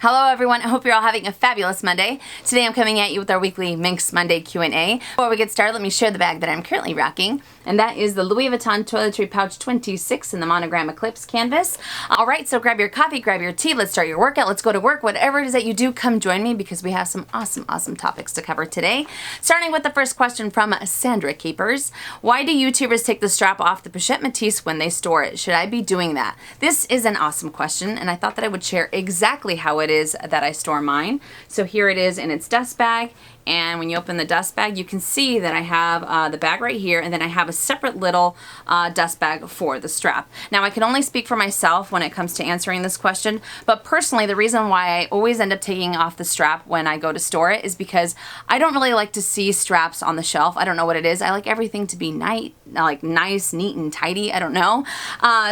Hello everyone, I hope you're all having a fabulous Monday. Today I'm coming at you with our weekly Minks Monday Q&A. Before we get started, let me share the bag that I'm currently rocking, and that is the Louis Vuitton Toiletry Pouch 26 in the Monogram Eclipse canvas. Alright, so grab your coffee, grab your tea, let's start your workout, let's go to work. Whatever it is that you do, come join me because we have some awesome topics to cover today. Starting with the first question from Sandra Keepers. Why do YouTubers take the strap off the Pochette Metis when they store it? Should I be doing that? This is an awesome question, and I thought that I would share exactly how it is that I store mine. So here it is in its dust bag, and when you open the dust bag you can see that I have the bag right here, and then I have a separate little dust bag for the strap. Now I can only speak for myself when it comes to answering this question, but personally the reason why I always end up taking off the strap when I go to store it is because I don't really like to see straps on the shelf. I don't know what it is. I like everything to be nice, neat, and tidy. I don't know.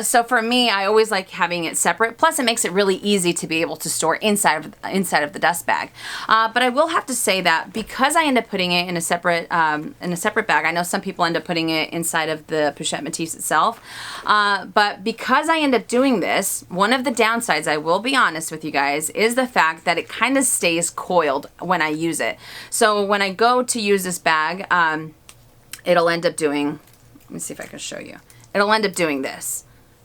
So for me, I always like having it separate. Plus it makes it really easy to be able to store inside of the dust bag. But I will have to say that because I end up putting it in a separate bag, I know some people end up putting it inside of the Pochette Metis itself, but because I end up doing this, one of the downsides, I will be honest with you guys, is the fact that it kind of stays coiled when I use it. So when I go to use this bag, it'll end up doing, let me see if I can show you, it'll end up doing this.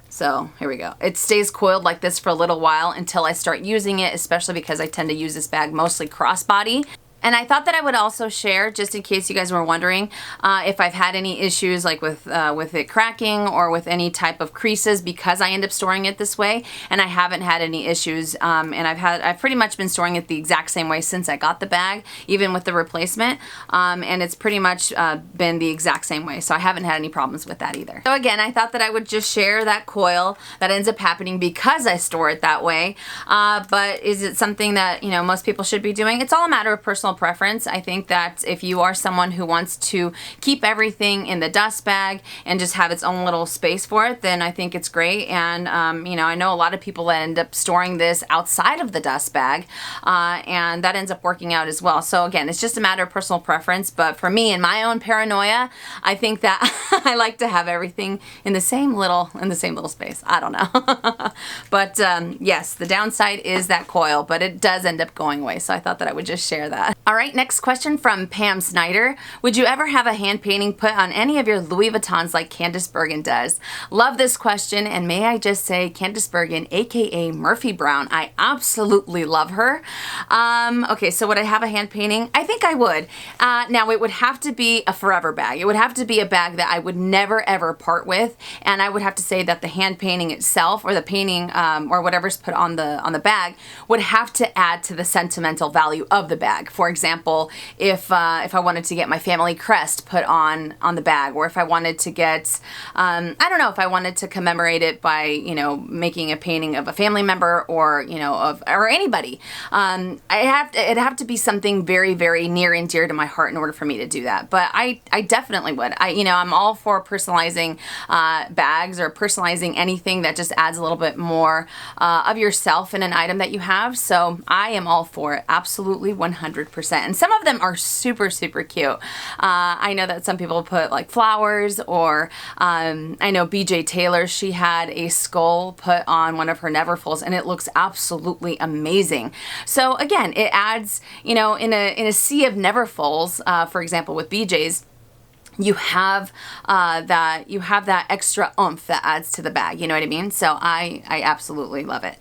So here we go. It stays coiled like this for a little while until I start using it, especially because I tend to use this bag mostly crossbody. And I thought that I would also share, just in case you guys were wondering, if I've had any issues like with it cracking or with any type of creases because I end up storing it this way, and I haven't had any issues. And I've pretty much been storing it the exact same way since I got the bag, even with the replacement. And it's pretty much been the exact same way, so I haven't had any problems with that either. So again, I thought that I would just share that coil that ends up happening because I store it that way. But is it something that, you know, most people should be doing? It's all a matter of personal preference. I think that if you are someone who wants to keep everything in the dust bag and just have its own little space for it, then I think it's great. And you know, I know a lot of people that end up storing this outside of the dust bag, and that ends up working out as well. So again, it's just a matter of personal preference, but for me, in my own paranoia, I think that I like to have everything in the same little space. I don't know. But yes, the downside is that coil, but it does end up going away, so I thought that I would just share that. All right, next question from Pam Snyder. Would you ever have a hand painting put on any of your Louis Vuittons like Candice Bergen does? Love this question, and may I just say Candice Bergen, aka Murphy Brown, I absolutely love her. Okay, so would I have a hand painting? I think I would. Now it would have to be a forever bag. It would have to be a bag that I would never ever part with, and I would have to say that the hand painting itself, or the painting, or whatever's put on the bag, would have to add to the sentimental value of the bag. For example, if I wanted to get my family crest put on the bag, or if I wanted to get, I don't know, if I wanted to commemorate it by, you know, making a painting of a family member, or, you know, or anybody, it'd have to be something very, very near and dear to my heart in order for me to do that. But I definitely would. You know, I'm all for personalizing bags, or personalizing anything that just adds a little bit more of yourself in an item that you have. So I am all for it, absolutely 100%. And some of them are super cute. I know that some people put like flowers, or I know BJ Taylor, she had a skull put on one of her Neverfulls, and it looks absolutely amazing. So again, it adds, you know, in a sea of Neverfulls, for example with BJ's, you have that extra oomph that adds to the bag, you know what I mean? So I absolutely love it.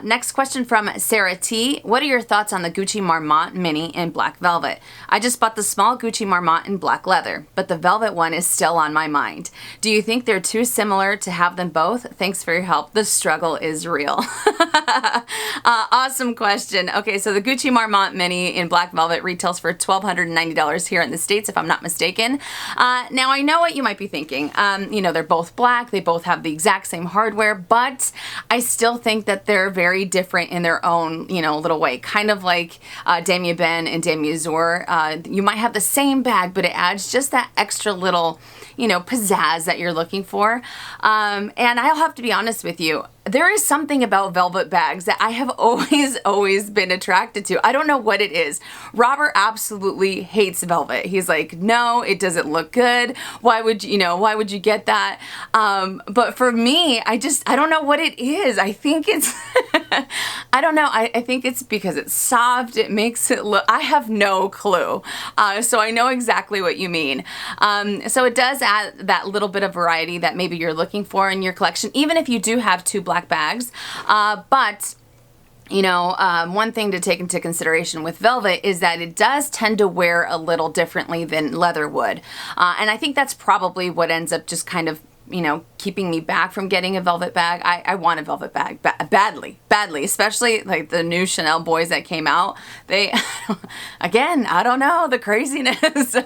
Next question from Sarah T. What are your thoughts on the Gucci Marmont Mini in black velvet? I just bought the small Gucci Marmont in black leather, but the velvet one is still on my mind. Do you think they're too similar to have them both? Thanks for your help. The struggle is real. Awesome question. Okay, so the Gucci Marmont Mini in black velvet retails for $1,290 here in the States, if I'm not mistaken. Now I know what you might be thinking. You know, they're both black, they both have the exact same hardware, but I still think that they're very different in their own, you know, little way. Kind of like Damien Ben and Damien Zour. You might have the same bag, but it adds just that extra little, you know, pizzazz that you're looking for. And I'll have to be honest with you, there is something about velvet bags that I have always been attracted to. I don't know what it is. Robert absolutely hates velvet. He's like, no, it doesn't look good. Why would you, why would you get that? But for me, I don't know what it is. I think it's, I don't know. I think it's because it's soft. It makes it look, I have no clue. So I know exactly what you mean. So it does add that little bit of variety that maybe you're looking for in your collection, even if you do have 2 black bags. But one thing to take into consideration with velvet is that it does tend to wear a little differently than leather would. And I think that's probably what ends up just kind of keeping me back from getting a velvet bag. I want a velvet bag badly, especially like the new Chanel boys that came out. They, again, I don't know, the craziness.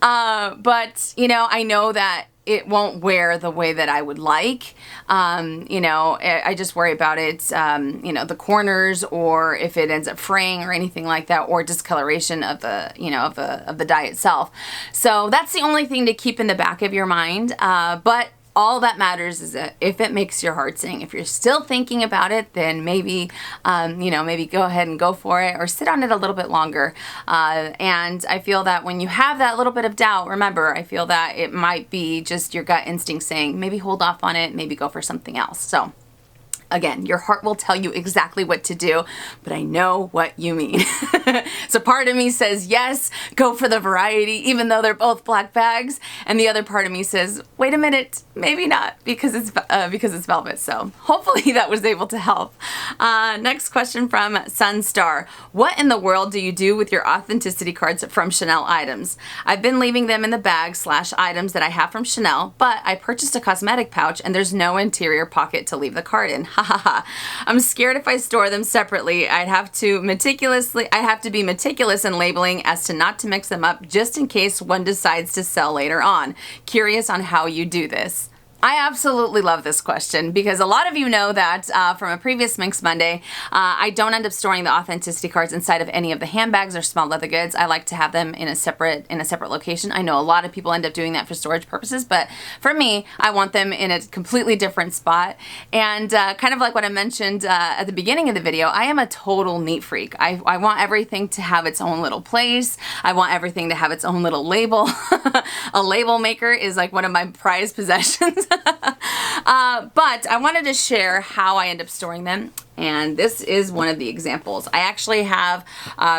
But, I know that it won't wear the way that I would like. I just worry about it, the corners, or if it ends up fraying or anything like that, or discoloration of the, of the dye itself. So that's the only thing to keep in the back of your mind. But all that matters is that if it makes your heart sing. If you're still thinking about it, then maybe, maybe go ahead and go for it, or sit on it a little bit longer. And I feel that when you have that little bit of doubt, remember, I feel that it might be just your gut instinct saying, maybe hold off on it, maybe go for something else. So again, your heart will tell you exactly what to do, but I know what you mean. So part of me says, yes, go for the variety, even though they're both black bags. And the other part of me says, wait a minute, maybe not, because it's velvet. So hopefully that was able to help. Next question from Sunstar. What in the world do you do with your authenticity cards from Chanel items? I've been leaving them in the bag / items that I have from Chanel, but I purchased a cosmetic pouch and there's no interior pocket to leave the card in. I'm scared if I store them separately, I'd have to be meticulous in labeling as to not to mix them up, just in case one decides to sell later on. Curious on how you do this. I absolutely love this question because a lot of you know that from a previous Minks Monday, I don't end up storing the authenticity cards inside of any of the handbags or small leather goods. I like to have them in a separate location. I know a lot of people end up doing that for storage purposes, but for me, I want them in a completely different spot. And kind of like what I mentioned at the beginning of the video, I am a total neat freak. I want everything to have its own little place. I want everything to have its own little label. A label maker is like one of my prized possessions. But I wanted to share how I end up storing them, and this is one of the examples. I actually have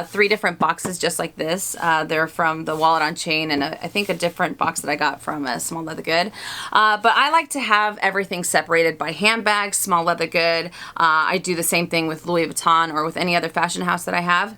3 different boxes just like this. They're from the Wallet on Chain, and I think a different box that I got from a small leather good. But I like to have everything separated by handbags, small leather good. I do the same thing with Louis Vuitton or with any other fashion house that I have.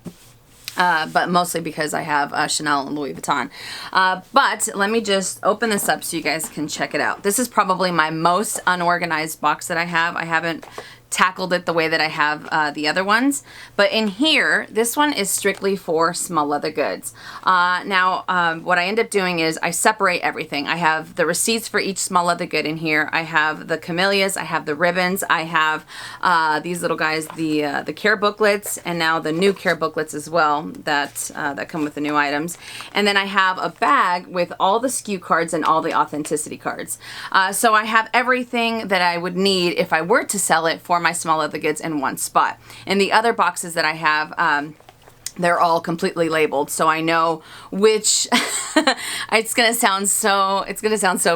But mostly because I have Chanel and Louis Vuitton. But let me just open this up so you guys can check it out. This is probably my most unorganized box that I have. I haven't tackled it the way that I have the other ones. But in here, this one is strictly for small leather goods. Now, what I end up doing is I separate everything. I have the receipts for each small leather good in here. I have the camellias, I have the ribbons, I have these little guys, the care booklets, and now the new care booklets as well that come with the new items. And then I have a bag with all the SKU cards and all the authenticity cards. So I have everything that I would need if I were to sell it for my small leather goods in one spot. And the other boxes that I have, they're all completely labeled, so I know which. It's gonna sound so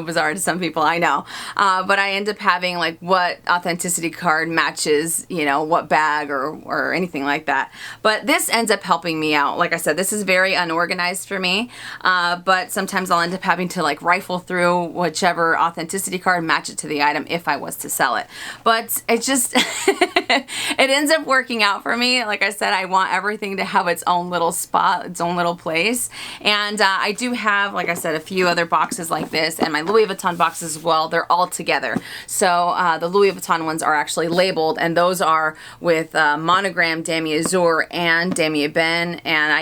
bizarre to some people, I know, but I end up having like what authenticity card matches, what bag or anything like that. But this ends up helping me out. Like I said, this is very unorganized for me, but sometimes I'll end up having to like rifle through whichever authenticity card, match it to the item if I was to sell it. But it just it ends up working out for me. Like I said, I want everything to have its own little spot, its own little place. And I do have, like I said, a few other boxes like this, and my Louis Vuitton boxes as well. They're all together. So the Louis Vuitton ones are actually labeled, and those are with monogram Damier Azur and Damier Ben, and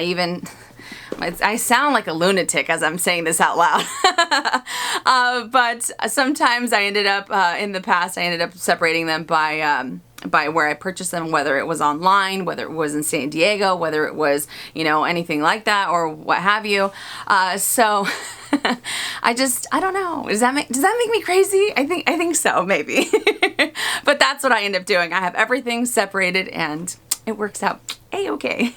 I sound like a lunatic as I'm saying this out loud. But sometimes I ended up, in the past, I ended up separating them by by where I purchased them, whether it was online, whether it was in San Diego, whether it was, you know, anything like that or what have you. So I don't know. Does that make me crazy? I think so, maybe. But that's what I end up doing. I have everything separated and it works out a-okay.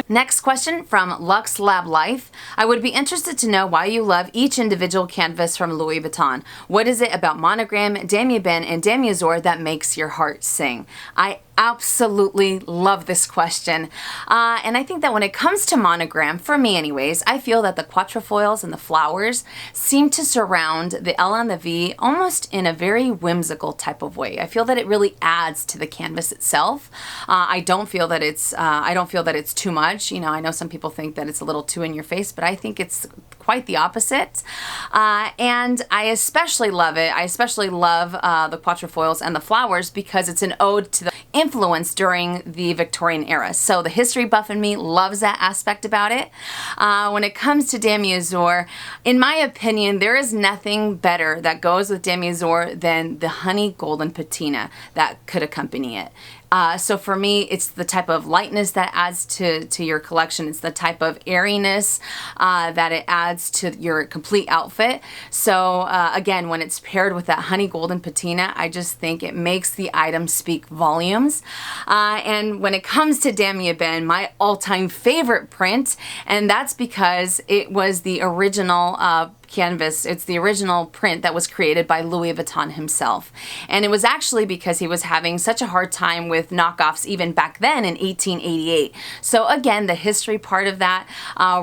Next question from Lux Lab Life. I would be interested to know why you love each individual canvas from Louis Vuitton. What is it about Monogram, Damier Ben, and Demi-Azur that makes your heart sing? I absolutely love this question. And I think that when it comes to Monogram, for me anyways, I feel that the quatrefoils and the flowers seem to surround the L and the V almost in a very whimsical type of way. I feel that it really adds to the canvas itself. I don't feel that it's too much. You know, I know some people think that it's a little too in your face, but I think it's quite the opposite. And I especially love it. I especially love the quatrefoils and the flowers because it's an ode to the influence during the Victorian era. So the history buff in me loves that aspect about it. When it comes to Demi-Azur, in my opinion, there is nothing better that goes with Demi-Azur than the honey golden patina that could accompany it. So for me, it's the type of lightness that adds to your collection. It's the type of airiness that it adds to your complete outfit. So again, when it's paired with that honey golden patina, I just think it makes the item speak volumes. And when it comes to Damier Ben, my all-time favorite print, and that's because it was the original canvas. It's the original print that was created by Louis Vuitton himself. And it was actually because he was having such a hard time with knockoffs even back then in 1888. So again, the history part of that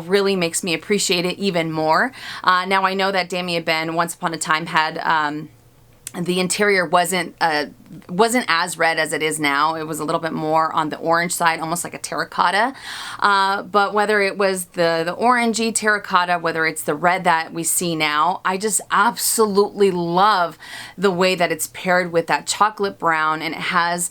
really makes me appreciate it even more. Now I know that Damier Ben once upon a time had the interior wasn't as red as it is now. It was a little bit more on the orange side, almost like a terracotta. But whether it was the orangey terracotta, whether it's the red that we see now, I just absolutely love the way that it's paired with that chocolate brown, and it has,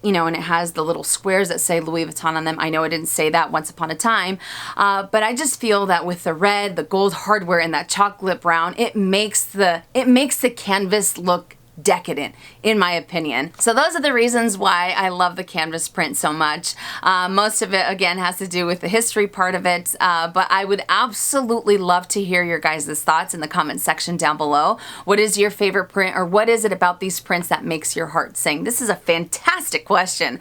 you know, and it has the little squares that say Louis Vuitton on them. I know I didn't say that once upon a time, but I just feel that with the red, the gold hardware, and that chocolate brown, it makes the canvas look decadent, in my opinion. So those are the reasons why I love the canvas print so much. Most of it, again, has to do with the history part of it, but I would absolutely love to hear your guys' thoughts in the comment section down below. What is your favorite print, or what is it about these prints that makes your heart sing? This is a fantastic question.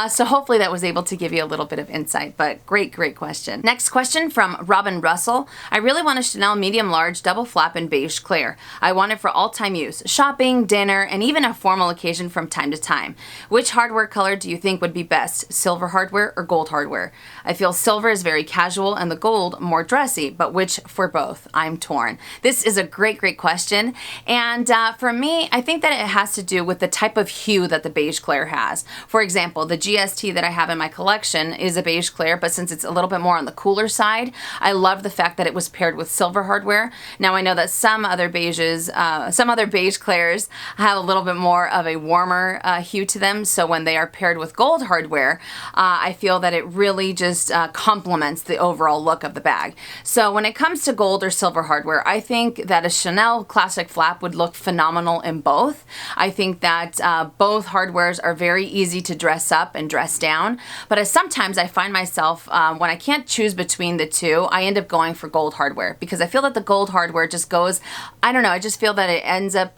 So hopefully that was able to give you a little bit of insight, but great question. Next question from Robin Russell. I really want a Chanel medium large double flap in beige clear. I want it for all-time use, shopping, dinner, and even a formal occasion from time to time. Which hardware color do you think would be best, silver hardware or gold hardware? I feel silver is very casual and the gold more dressy, but which for both? I'm torn. This is a great question, and for me, I think that it has to do with the type of hue that the beige clair has. For example, the GST that I have in my collection is a beige clair, but since it's a little bit more on the cooler side, I love the fact that it was paired with silver hardware. Now I know that some other beige clairs have a little bit more of a warmer hue to them, so when they are paired with gold hardware, I feel that it really just complements the overall look of the bag. So when it comes to gold or silver hardware, I think that a Chanel classic flap would look phenomenal in both. I think that both hardwares are very easy to dress up and dress down, but sometimes I find myself, when I can't choose between the two, I end up going for gold hardware, because I feel that the gold hardware just goes, I don't know, I just feel that it ends up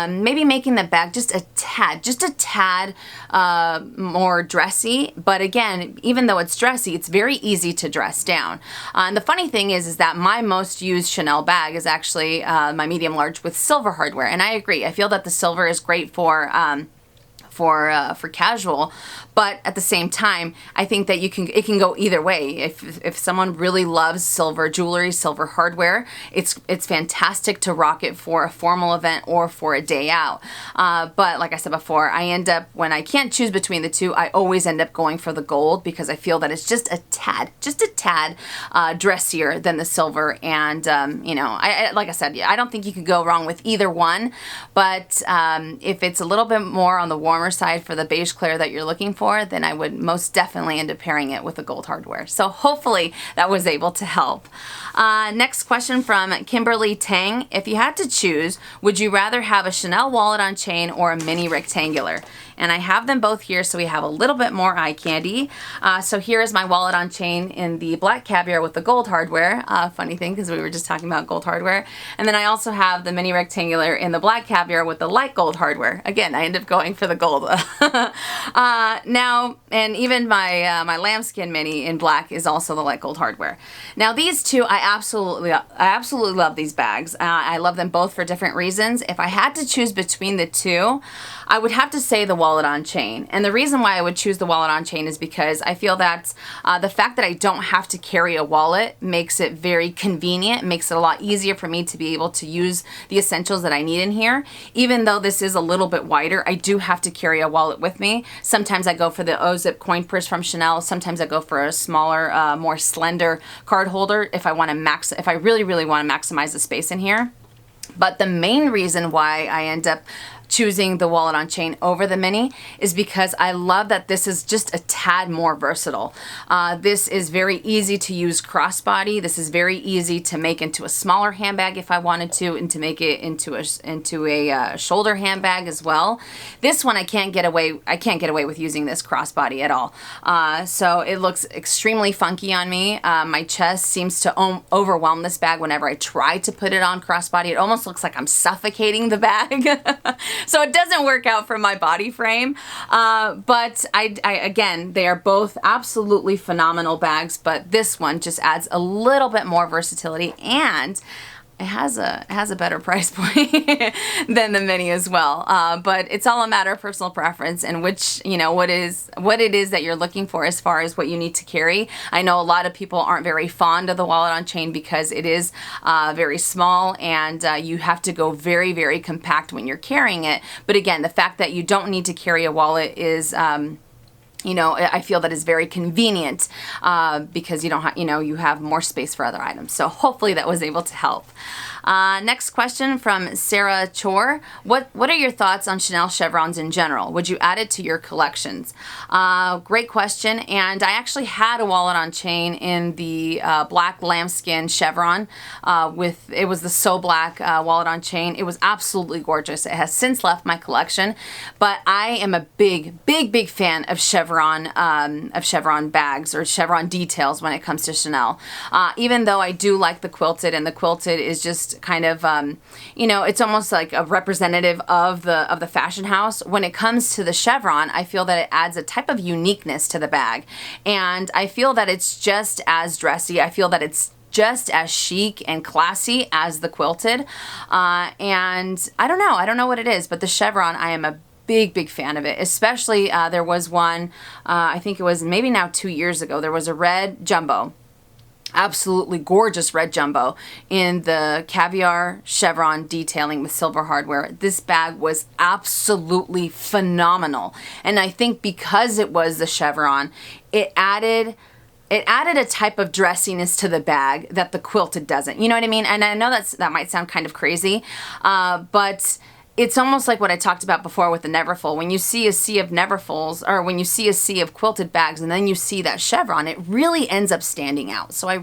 maybe making the bag just a tad more dressy. But again, even though it's dressy, it's very easy to dress down. And the funny thing is that my most used Chanel bag is actually my medium large with silver hardware, and I agree. I feel that the silver is great for casual, but at the same time, I think that it can go either way. If someone really loves silver jewelry, silver hardware, it's fantastic to rock it for a formal event or for a day out. But like I said before, I end up, when I can't choose between the two, I always end up going for the gold, because I feel that it's just a tad dressier than the silver. And you know, like I said, I don't think you could go wrong with either one. But if it's a little bit more on the warmer shimmer side for the beige clear that you're looking for, then I would most definitely end up pairing it with the gold hardware. So hopefully that was able to help. Next question from Kimberly Tang. If you had to choose, would you rather have a Chanel wallet on chain or a mini rectangular? And I have them both here so we have a little bit more eye candy. So here is my wallet on chain in the black caviar with the gold hardware. Funny thing, because we were just talking about gold hardware. And then I also have the mini rectangular in the black caviar with the light gold hardware. Again, I end up going for the gold. Now, and even my my lambskin mini in black is also the light gold hardware. Now these two, I absolutely love these bags. I love them both for different reasons. If I had to choose between the two, I would have to say the wallet on chain. And the reason why I would choose the wallet on chain is because I feel that the fact that I don't have to carry a wallet makes it very convenient, makes it a lot easier for me to be able to use the essentials that I need in here. Even though this is a little bit wider, I do have to carry a wallet with me. Sometimes I go for the O-zip coin purse from Chanel. Sometimes I go for a smaller, more slender card holder if I really want to maximize the space in here. But the main reason why I end up choosing the wallet on chain over the mini is because I love that this is just a tad more versatile. This is very easy to use crossbody. This is very easy to make into a smaller handbag if I wanted to, and to make it into a shoulder handbag as well. This one I can't get away with using this crossbody at all. So it looks extremely funky on me. My chest seems to overwhelm this bag whenever I try to put it on crossbody. It almost looks like I'm suffocating the bag. So it doesn't work out for my body frame. But again, they are both absolutely phenomenal bags, but this one just adds a little bit more versatility, and it has a better price point than the mini as well. But it's all a matter of personal preference and which, what it is that you're looking for as far as what you need to carry. I know a lot of people aren't very fond of the wallet on chain because it is very small, and you have to go very, very compact when you're carrying it. But again, the fact that you don't need to carry a wallet is I feel that is very convenient because you don't have, you have more space for other items. So hopefully that was able to help. Next question from Sarah Chor. What are your thoughts on Chanel chevrons in general? Would you add it to your collections? Great question. And I actually had a wallet on chain in the black lambskin chevron it was the So Black wallet on chain. It was absolutely gorgeous. It has since left my collection, but I am a big fan of chevron bags or chevron details when it comes to Chanel. Even though I do like the quilted, and the quilted is just kind of it's almost like a representative of the fashion house. When it comes to the chevron, I feel that it adds a type of uniqueness to the bag, and I feel that it's just as dressy. I feel that it's just as chic and classy as the quilted, and I don't know what it is, but the chevron, I am a big fan of it. Especially there was one, I think it was maybe now 2 years ago, there was a red jumbo, absolutely gorgeous red jumbo in the caviar chevron detailing with silver hardware. This bag was absolutely phenomenal, and I think because it was the chevron, it added a type of dressiness to the bag that the quilted doesn't. You know what I mean? And I know that might sound kind of crazy, but it's almost like what I talked about before with the Neverfull. When you see a sea of Neverfulls, or when you see a sea of quilted bags and then you see that chevron, it really ends up standing out. So I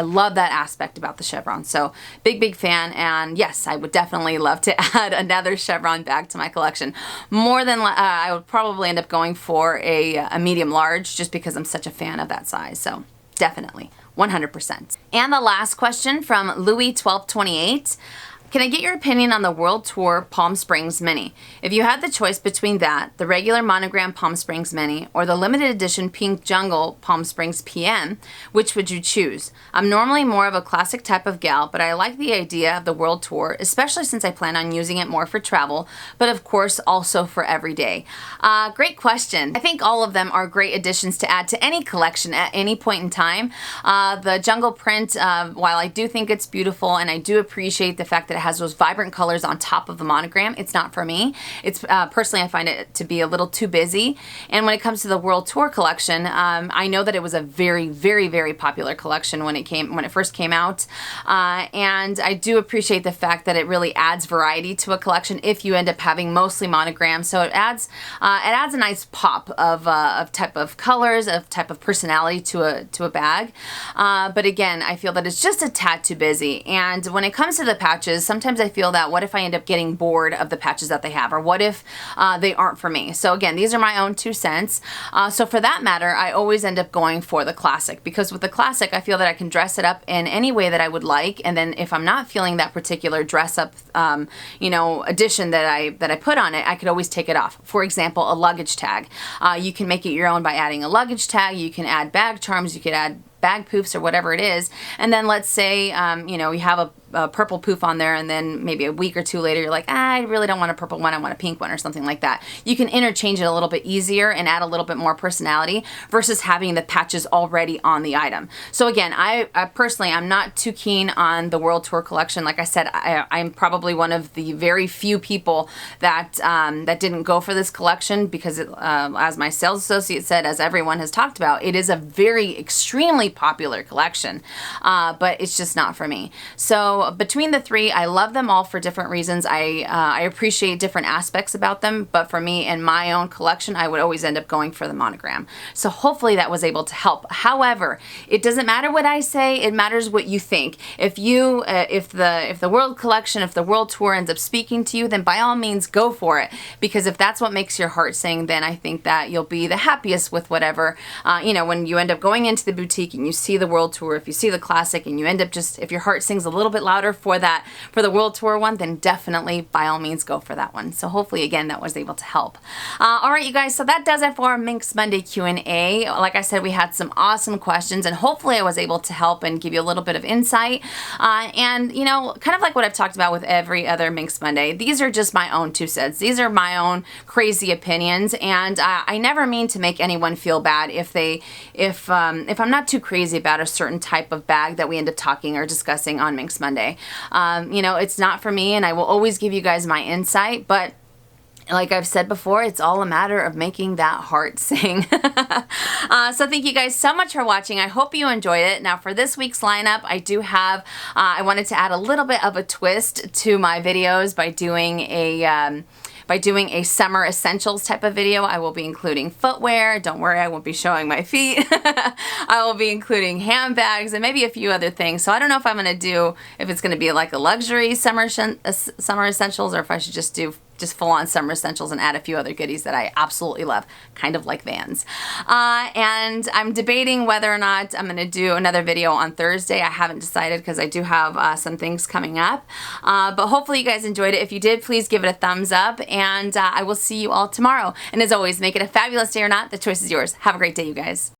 love that aspect about the chevron. So big fan, and yes, I would definitely love to add another chevron bag to my collection. More than I would probably end up going for a medium large, just because I'm such a fan of that size. So definitely 100%. And the last question from Louis1228. Can I get your opinion on the World Tour Palm Springs Mini? If you had the choice between that, the regular monogram Palm Springs Mini, or the limited edition Pink Jungle Palm Springs PM, which would you choose? I'm normally more of a classic type of gal, but I like the idea of the World Tour, especially since I plan on using it more for travel, but of course also for every day. Great question. I think all of them are great additions to add to any collection at any point in time. The jungle print, while I do think it's beautiful and I do appreciate the fact that it has those vibrant colors on top of the monogram. It's not for me. It's personally, I find it to be a little too busy. And when it comes to the World Tour collection, I know that it was a very, very, very popular collection when it first came out. And I do appreciate the fact that it really adds variety to a collection if you end up having mostly monograms. So it adds a nice pop of type of colors, of type of personality to a bag. But again, I feel that it's just a tad too busy. And when it comes to the patches, sometimes I feel that what if I end up getting bored of the patches that they have, or what if they aren't for me? So again, these are my own 2 cents. So for that matter, I always end up going for the classic, because with the classic, I feel that I can dress it up in any way that I would like. And then if I'm not feeling that particular dress up, you know, addition that I put on it, I could always take it off. For example, a luggage tag. You can make it your own by adding a luggage tag. You can add bag charms. You could add bag poofs or whatever it is. And then let's say, you know, you have a purple poof on there, and then maybe a week or 2 later you're like, I really don't want a purple one, I want a pink one or something like that. You can interchange it a little bit easier and add a little bit more personality versus having the patches already on the item. So again, I personally, I'm not too keen on the World Tour collection. Like I said, I'm probably one of the very few people that that didn't go for this collection because as my sales associate said, as everyone has talked about, it is a very extremely popular collection, but it's just not for me. So between the 3, I love them all for different reasons. I appreciate different aspects about them, but for me and my own collection, I would always end up going for the monogram. So hopefully that was able to help. However, it doesn't matter what I say, it matters what you think. If you, if the World collection, if the World Tour ends up speaking to you, then by all means go for it. Because if that's what makes your heart sing, then I think that you'll be the happiest with whatever, you know, when you end up going into the boutique and you see the World Tour, if you see the classic and you end up just, if your heart sings a little bit louder for the World Tour one, then definitely by all means go for that one. So hopefully again that was able to help. All right, you guys, so that does it for Minks Monday Q&A. Like I said, we had some awesome questions, and hopefully I was able to help and give you a little bit of insight. And you know, kind of like what I've talked about with every other Minks Monday, these are just my own 2 cents. These are my own crazy opinions, and I never mean to make anyone feel bad if I'm not too crazy about a certain type of bag that we end up talking or discussing on Minks Monday. You know, it's not for me, and I will always give you guys my insight, but like I've said before, it's all a matter of making that heart sing. So thank you guys so much for watching. I hope you enjoyed it. Now for this week's lineup, I do have, I wanted to add a little bit of a twist to my videos by doing a summer essentials type of video. I will be including footwear. Don't worry, I won't be showing my feet. I will be including handbags and maybe a few other things. So I don't know if I'm going to do, if it's going to be like a luxury summer essentials, or if I should just do full-on summer essentials and add a few other goodies that I absolutely love, kind of like Vans. And I'm debating whether or not I'm going to do another video on Thursday. I haven't decided because I do have some things coming up. But hopefully you guys enjoyed it. If you did, please give it a thumbs up, and I will see you all tomorrow. And as always, make it a fabulous day or not. The choice is yours. Have a great day, you guys.